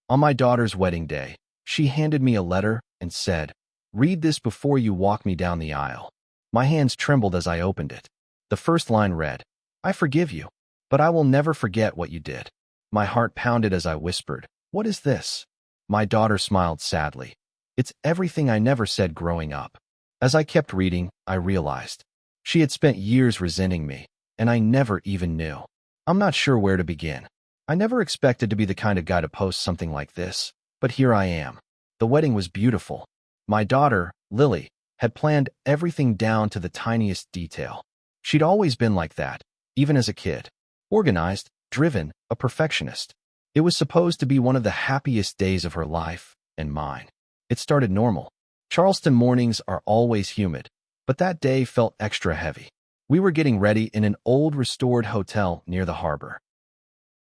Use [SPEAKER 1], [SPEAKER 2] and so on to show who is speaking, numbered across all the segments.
[SPEAKER 1] On my daughter's wedding day, she handed me a letter and said, "Read this before you walk me down the aisle." My hands trembled as I opened it. The first line read, "I forgive you, but I will never forget what you did." My heart pounded as I whispered, "What is this?" My daughter smiled sadly. "It's everything I never said growing up." As I kept reading, I realized she had spent years resenting me, and I never even knew. I'm not sure where to begin. I never expected to be the kind of guy to post something like this, but here I am. The wedding was beautiful. My daughter, Lily, had planned everything down to the tiniest detail. She'd always been like that, even as a kid. Organized, driven, a perfectionist. It was supposed to be one of the happiest days of her life, and mine. It started normal. Charleston mornings are always humid, but that day felt extra heavy. We were getting ready in an old restored hotel near the harbor.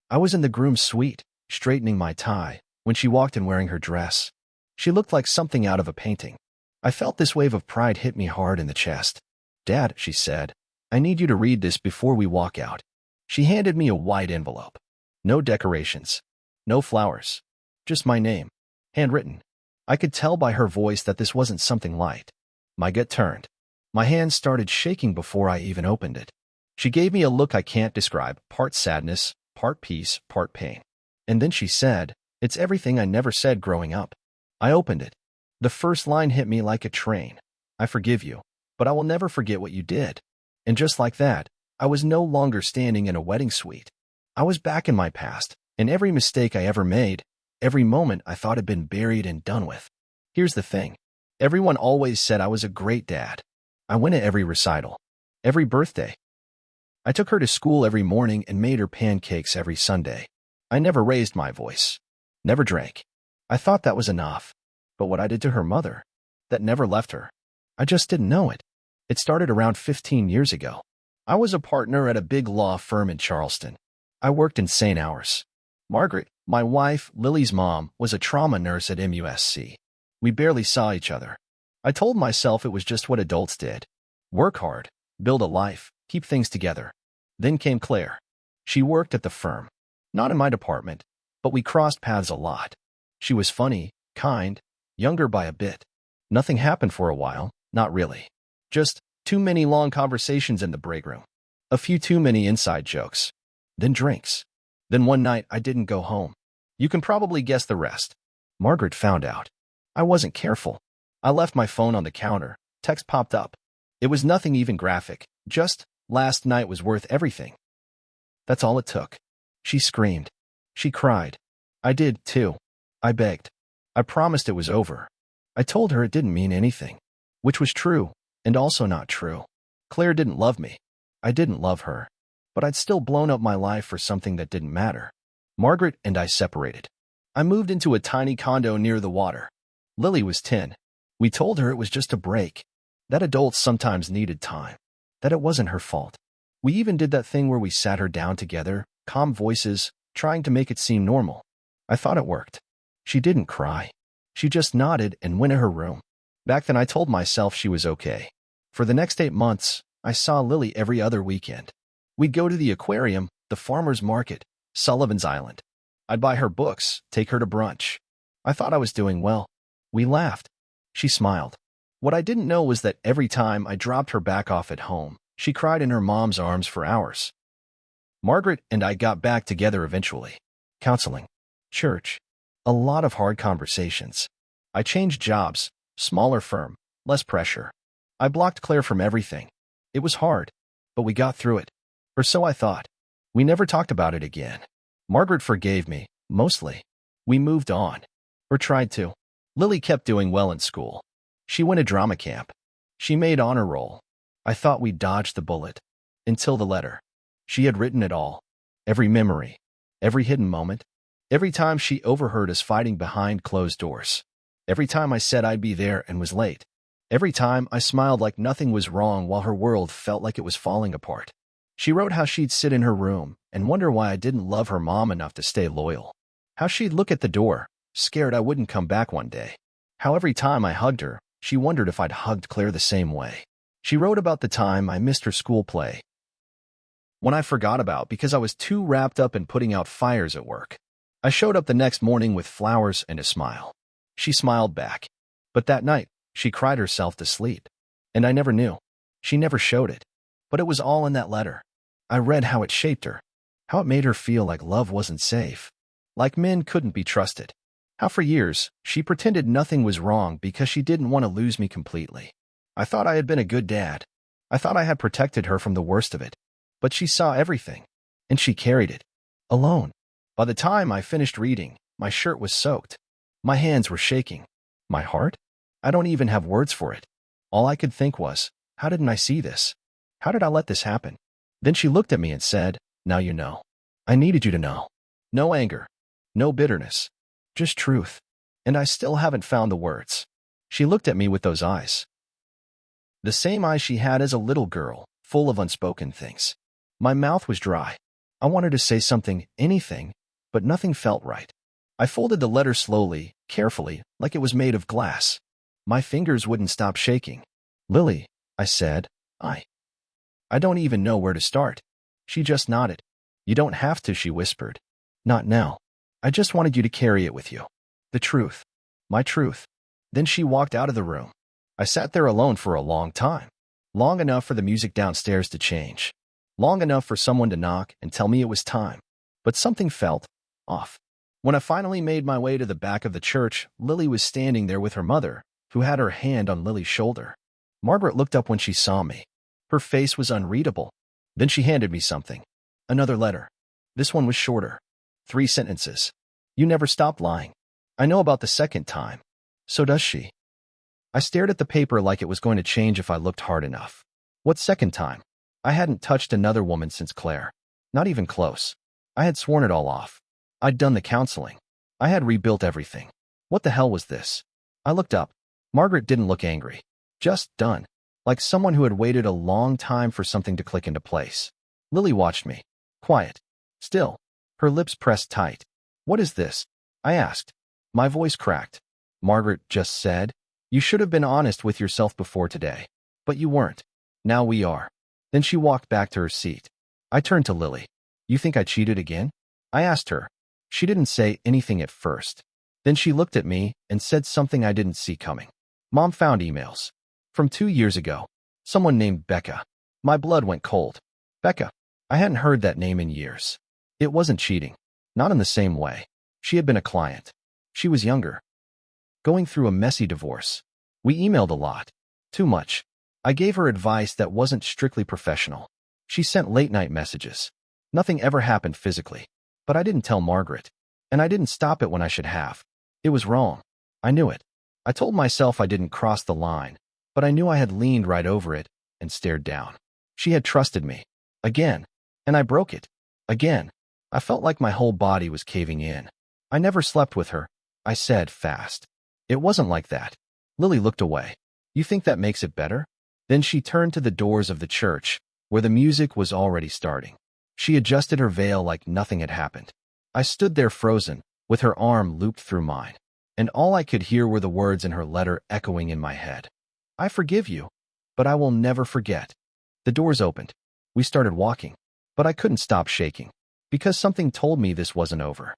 [SPEAKER 1] I was in the groom's suite, straightening my tie, when she walked in wearing her dress. She looked like something out of a painting. I felt this wave of pride hit me hard in the chest. "Dad," she said, "I need you to read this before we walk out." She handed me a white envelope. No decorations. No flowers. Just my name. Handwritten. I could tell by her voice that this wasn't something light. My gut turned. My hands started shaking before I even opened it. She gave me a look I can't describe, part sadness, part peace, part pain. And then she said, "It's everything I never said growing up." I opened it. The first line hit me like a train. "I forgive you, but I will never forget what you did." And just like that, I was no longer standing in a wedding suite. I was back in my past, and every mistake I ever made, every moment I thought had been buried and done with. Here's the thing. Everyone always said I was a great dad. I went to every recital, every birthday. I took her to school every morning and made her pancakes every Sunday. I never raised my voice, never drank. I thought that was enough. But what I did to her mother, that never left her. I just didn't know it. It started around 15 years ago. I was a partner at a big law firm in Charleston. I worked insane hours. Margaret, my wife, Lily's mom, was a trauma nurse at MUSC. We barely saw each other. I told myself it was just what adults did. Work hard, build a life, keep things together. Then came Claire. She worked at the firm. Not in my department, but we crossed paths a lot. She was funny, kind, younger by a bit. Nothing happened for a while, not really. Just too many long conversations in the break room. A few too many inside jokes. Then drinks. Then one night I didn't go home. You can probably guess the rest. Margaret found out. I wasn't careful. I left my phone on the counter. Text popped up. It was nothing even graphic. Just, "Last night was worth everything." That's all it took. She screamed. She cried. I did, too. I begged. I promised it was over. I told her it didn't mean anything. Which was true, and also not true. Claire didn't love me. I didn't love her. But I'd still blown up my life for something that didn't matter. Margaret and I separated. I moved into a tiny condo near the water. Lily was 10. We told her it was just a break. That adults sometimes needed time. That it wasn't her fault. We even did that thing where we sat her down together, calm voices, trying to make it seem normal. I thought it worked. She didn't cry. She just nodded and went to her room. Back then I told myself she was okay. For the next 8 months, I saw Lily every other weekend. We'd go to the aquarium, the farmer's market, Sullivan's Island. I'd buy her books, take her to brunch. I thought I was doing well. We laughed. She smiled. What I didn't know was that every time I dropped her back off at home, she cried in her mom's arms for hours. Margaret and I got back together eventually. Counseling. Church. A lot of hard conversations. I changed jobs, smaller firm, less pressure. I blocked Claire from everything. It was hard, but we got through it. Or so I thought. We never talked about it again. Margaret forgave me, mostly. We moved on. Or tried to. Lily kept doing well in school. She went to drama camp. She made honor roll. I thought we dodged the bullet. Until the letter. She had written it all. Every memory. Every hidden moment. Every time she overheard us fighting behind closed doors. Every time I said I'd be there and was late. Every time I smiled like nothing was wrong while her world felt like it was falling apart. She wrote how she'd sit in her room and wonder why I didn't love her mom enough to stay loyal. How she'd look at the door, scared I wouldn't come back one day. How every time I hugged her, she wondered if I'd hugged Claire the same way. She wrote about the time I missed her school play. One I forgot about because I was too wrapped up in putting out fires at work. I showed up the next morning with flowers and a smile. She smiled back. But that night, she cried herself to sleep. And I never knew. She never showed it. But it was all in that letter. I read how it shaped her. How it made her feel like love wasn't safe. Like men couldn't be trusted. How for years, she pretended nothing was wrong because she didn't want to lose me completely. I thought I had been a good dad. I thought I had protected her from the worst of it. But she saw everything. And she carried it. Alone. By the time I finished reading, my shirt was soaked. My hands were shaking. My heart? I don't even have words for it. All I could think was, how didn't I see this? How did I let this happen? Then she looked at me and said, now you know. I needed you to know. No anger. No bitterness. Just truth. And I still haven't found the words. She looked at me with those eyes. The same eyes she had as a little girl, full of unspoken things. My mouth was dry. I wanted to say something, anything, but nothing felt right. I folded the letter slowly, carefully, like it was made of glass. My fingers wouldn't stop shaking. Lily, I said, I don't even know where to start. She just nodded. You don't have to, she whispered. Not now. I just wanted you to carry it with you. The truth. My truth. Then she walked out of the room. I sat there alone for a long time. Long enough for the music downstairs to change. Long enough for someone to knock and tell me it was time. But something felt off. When I finally made my way to the back of the church, Lily was standing there with her mother, who had her hand on Lily's shoulder. Margaret looked up when she saw me. Her face was unreadable. Then she handed me something. Another letter. This one was shorter. 3 sentences. You never stopped lying. I know about the second time. So does she. I stared at the paper like it was going to change if I looked hard enough. What second time? I hadn't touched another woman since Claire. Not even close. I had sworn it all off. I'd done the counseling. I had rebuilt everything. What the hell was this? I looked up. Margaret didn't look angry. Just done. Like someone who had waited a long time for something to click into place. Lily watched me. Quiet. Still. Her lips pressed tight. What is this? I asked. My voice cracked. Margaret just said, you should have been honest with yourself before today. But you weren't. Now we are. Then she walked back to her seat. I turned to Lily. You think I cheated again? I asked her. She didn't say anything at first. Then she looked at me and said something I didn't see coming. Mom found emails. From 2 years ago. Someone named Becca. My blood went cold. Becca. I hadn't heard that name in years. It wasn't cheating. Not in the same way. She had been a client. She was younger. Going through a messy divorce. We emailed a lot. Too much. I gave her advice that wasn't strictly professional. She sent late-night messages. Nothing ever happened physically. But I didn't tell Margaret. And I didn't stop it when I should have. It was wrong. I knew it. I told myself I didn't cross the line. But I knew I had leaned right over it and stared down. She had trusted me. Again. And I broke it. Again. I felt like my whole body was caving in. I never slept with her, I said fast. It wasn't like that. Lily looked away. You think that makes it better? Then she turned to the doors of the church, where the music was already starting. She adjusted her veil like nothing had happened. I stood there frozen, with her arm looped through mine. And all I could hear were the words in her letter echoing in my head. I forgive you, but I will never forget. The doors opened. We started walking, but I couldn't stop shaking, because something told me this wasn't over.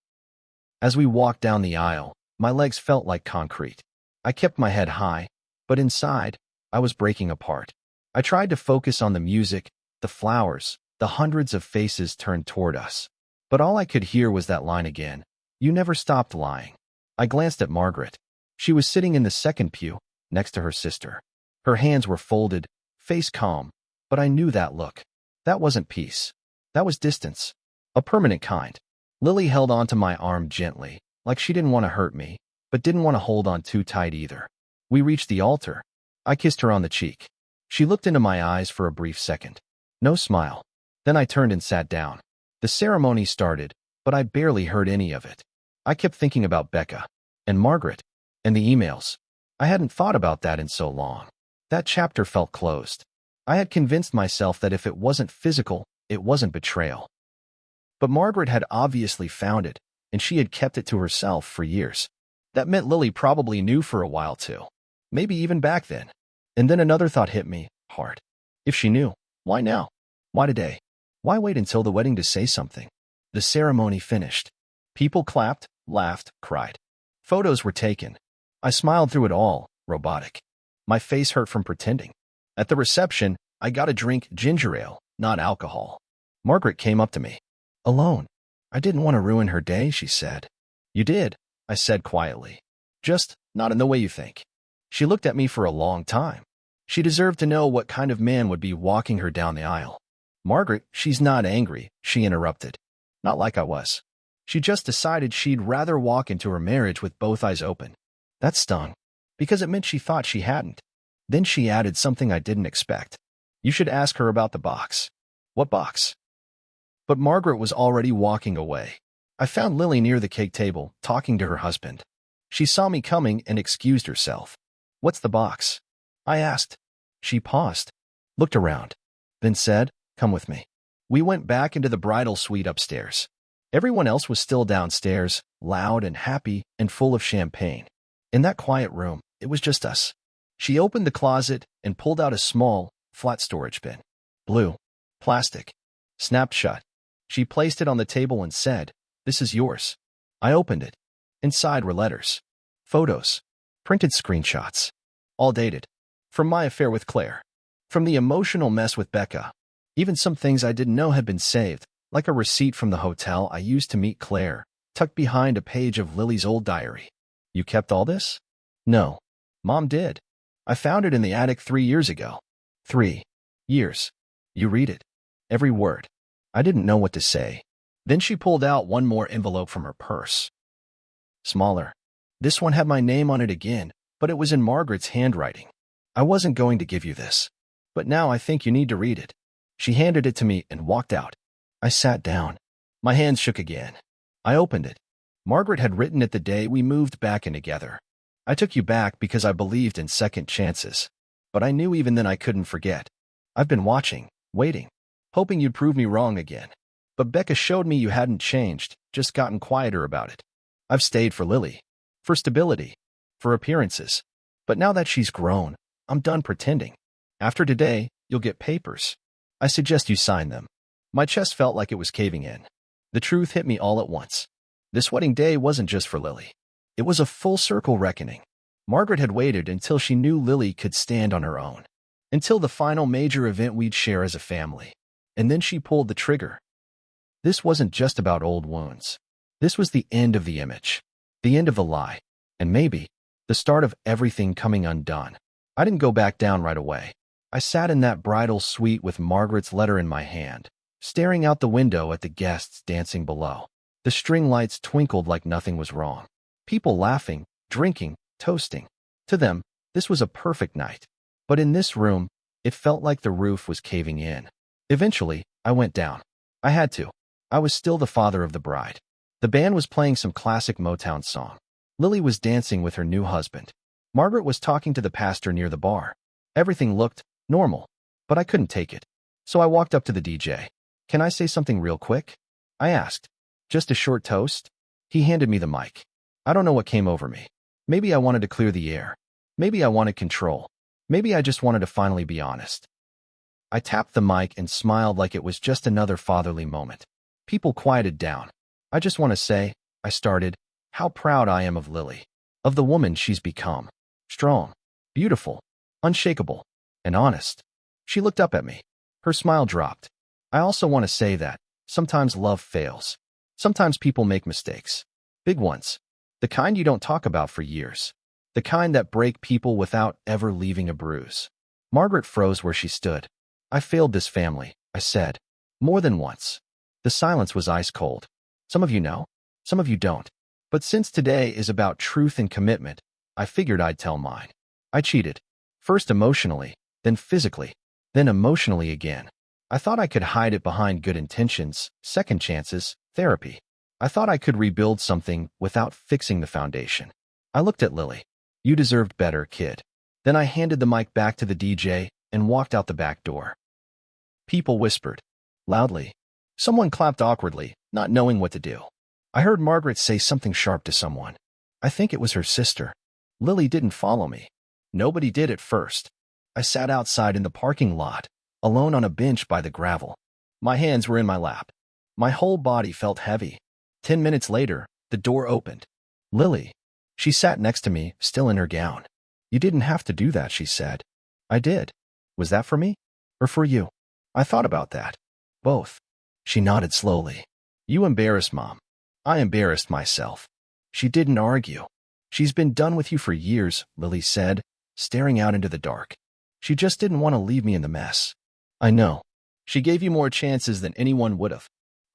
[SPEAKER 1] As we walked down the aisle, my legs felt like concrete. I kept my head high, but inside, I was breaking apart. I tried to focus on the music, the flowers, the hundreds of faces turned toward us. But all I could hear was that line again. You never stopped lying. I glanced at Margaret. She was sitting in the second pew, next to her sister. Her hands were folded, face calm, but I knew that look. That wasn't peace. That was distance. A permanent kind. Lily held onto my arm gently, like she didn't want to hurt me, but didn't want to hold on too tight either. We reached the altar. I kissed her on the cheek. She looked into my eyes for a brief second. No smile. Then I turned and sat down. The ceremony started, but I barely heard any of it. I kept thinking about Becca, and Margaret, and the emails. I hadn't thought about that in so long. That chapter felt closed. I had convinced myself that if it wasn't physical, it wasn't betrayal. But Margaret had obviously found it, and she had kept it to herself for years. That meant Lily probably knew for a while too. Maybe even back then. And then another thought hit me hard. If she knew, why now? Why today? Why wait until the wedding to say something? The ceremony finished. People clapped, laughed, cried. Photos were taken. I smiled through it all, robotic. My face hurt from pretending. At the reception, I got a drink ginger ale, not alcohol. Margaret came up to me. Alone. I didn't want to ruin her day, she said. You did, I said quietly. Just not in the way you think. She looked at me for a long time. She deserved to know what kind of man would be walking her down the aisle. Margaret, she's not angry, she interrupted. Not like I was. She just decided she'd rather walk into her marriage with both eyes open. That stung, because it meant she thought she hadn't. Then she added something I didn't expect. You should ask her about the box. What box? But Margaret was already walking away. I found Lily near the cake table, talking to her husband. She saw me coming and excused herself. What's the box? I asked. She paused, looked around, then said, come with me. We went back into the bridal suite upstairs. Everyone else was still downstairs, loud and happy and full of champagne. In that quiet room, it was just us. She opened the closet and pulled out a small, flat storage bin. Blue. Plastic. Snapped shut. She placed it on the table and said, this is yours. I opened it. Inside were letters. Photos. Printed screenshots. All dated. From my affair with Claire. From the emotional mess with Becca. Even some things I didn't know had been saved, like a receipt from the hotel I used to meet Claire, tucked behind a page of Lily's old diary. You kept all this? No. Mom did. I found it in the attic 3 years ago. 3 years. You read it. Every word. I didn't know what to say. Then she pulled out one more envelope from her purse. Smaller. This one had my name on it again, but it was in Margaret's handwriting. I wasn't going to give you this. But now I think you need to read it. She handed it to me and walked out. I sat down. My hands shook again. I opened it. Margaret had written it the day we moved back in together. I took you back because I believed in second chances. But I knew even then I couldn't forget. I've been watching, waiting, hoping you'd prove me wrong again. But Becca showed me you hadn't changed, just gotten quieter about it. I've stayed for Lily. For stability. For appearances. But now that she's grown, I'm done pretending. After today, you'll get papers. I suggest you sign them. My chest felt like it was caving in. The truth hit me all at once. This wedding day wasn't just for Lily. It was a full-circle reckoning. Margaret had waited until she knew Lily could stand on her own. Until the final major event we'd share as a family. And then she pulled the trigger. This wasn't just about old wounds. This was the end of the image. The end of the lie. And maybe, the start of everything coming undone. I didn't go back down right away. I sat in that bridal suite with Margaret's letter in my hand, staring out the window at the guests dancing below. The string lights twinkled like nothing was wrong. People laughing, drinking, toasting. To them, this was a perfect night. But in this room, it felt like the roof was caving in. Eventually, I went down. I had to. I was still the father of the bride. The band was playing some classic Motown song. Lily was dancing with her new husband. Margaret was talking to the pastor near the bar. Everything looked normal, but I couldn't take it. So I walked up to the DJ. Can I say something real quick? I asked. Just a short toast? He handed me the mic. I don't know what came over me. Maybe I wanted to clear the air. Maybe I wanted control. Maybe I just wanted to finally be honest. I tapped the mic and smiled like it was just another fatherly moment. People quieted down. I just want to say, I started, how proud I am of Lily. Of the woman she's become. Strong, beautiful, unshakable, and honest. She looked up at me. Her smile dropped. I also want to say that, sometimes love fails. Sometimes people make mistakes. Big ones. The kind you don't talk about for years. The kind that break people without ever leaving a bruise. Margaret froze where she stood. I failed this family, I said. More than once. The silence was ice cold. Some of you know, some of you don't. But since today is about truth and commitment, I figured I'd tell mine. I cheated. First emotionally, then physically, then emotionally again. I thought I could hide it behind good intentions, second chances, therapy. I thought I could rebuild something without fixing the foundation. I looked at Lily. You deserved better, kid. Then I handed the mic back to the DJ and walked out the back door. People whispered. Loudly. Someone clapped awkwardly, not knowing what to do. I heard Margaret say something sharp to someone. I think it was her sister. Lily didn't follow me. Nobody did at first. I sat outside in the parking lot, alone on a bench by the gravel. My hands were in my lap. My whole body felt heavy. 10 minutes later, the door opened. Lily. She sat next to me, still in her gown. You didn't have to do that, she said. I did. Was that for me? Or for you? I thought about that. Both. She nodded slowly. You embarrassed Mom. I embarrassed myself. She didn't argue. She's been done with you for years, Lily said, staring out into the dark. She just didn't want to leave me in the mess. I know. She gave you more chances than anyone would have.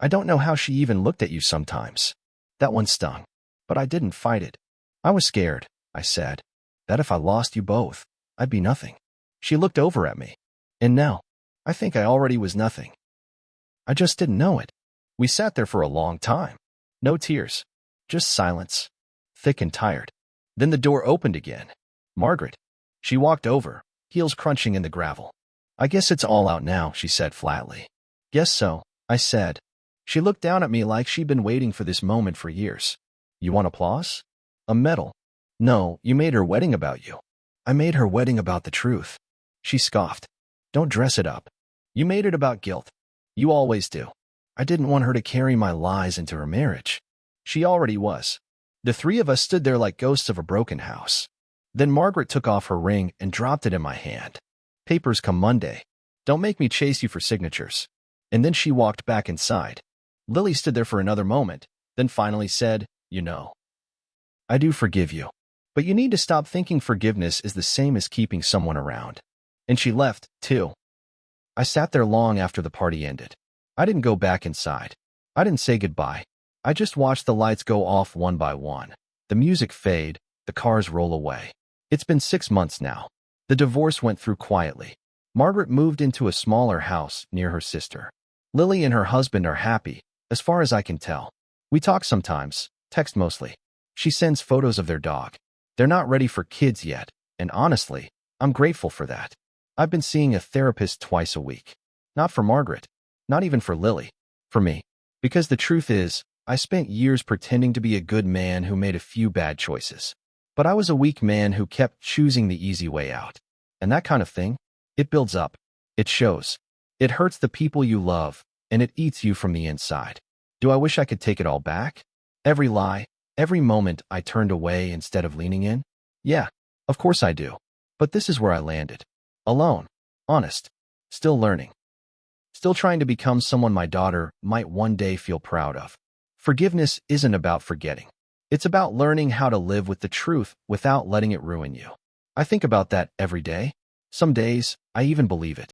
[SPEAKER 1] I don't know how she even looked at you sometimes. That one stung. But I didn't fight it. I was scared, I said, that if I lost you both, I'd be nothing. She looked over at me. And now, I think I already was nothing. I just didn't know it. We sat there for a long time. No tears. Just silence. Thick and tired. Then the door opened again. Margaret. She walked over, heels crunching in the gravel. I guess it's all out now, she said flatly. Guess so, I said. She looked down at me like she'd been waiting for this moment for years. You want applause? A medal? No, you made her wedding about you. I made her wedding about the truth. She scoffed. Don't dress it up. You made it about guilt. You always do. I didn't want her to carry my lies into her marriage. She already was. The three of us stood there like ghosts of a broken house. Then Margaret took off her ring and dropped it in my hand. Papers come Monday. Don't make me chase you for signatures. And then she walked back inside. Lily stood there for another moment, then finally said, You know, I do forgive you. But you need to stop thinking forgiveness is the same as keeping someone around. And she left, too. I sat there long after the party ended. I didn't go back inside. I didn't say goodbye. I just watched the lights go off one by one. The music fade, the cars roll away. It's been 6 months now. The divorce went through quietly. Margaret moved into a smaller house near her sister. Lily and her husband are happy, as far as I can tell. We talk sometimes, text mostly. She sends photos of their dog. They're not ready for kids yet, and honestly, I'm grateful for that. I've been seeing a therapist twice a week. Not for Margaret. Not even for Lily. For me. Because the truth is, I spent years pretending to be a good man who made a few bad choices. But I was a weak man who kept choosing the easy way out. And that kind of thing, it builds up. It shows. It hurts the people you love, and it eats you from the inside. Do I wish I could take it all back? Every lie, every moment I turned away instead of leaning in? Yeah, of course I do. But this is where I landed. Alone. Honest. Still learning. Still trying to become someone my daughter might one day feel proud of. Forgiveness isn't about forgetting. It's about learning how to live with the truth without letting it ruin you. I think about that every day. Some days, I even believe it.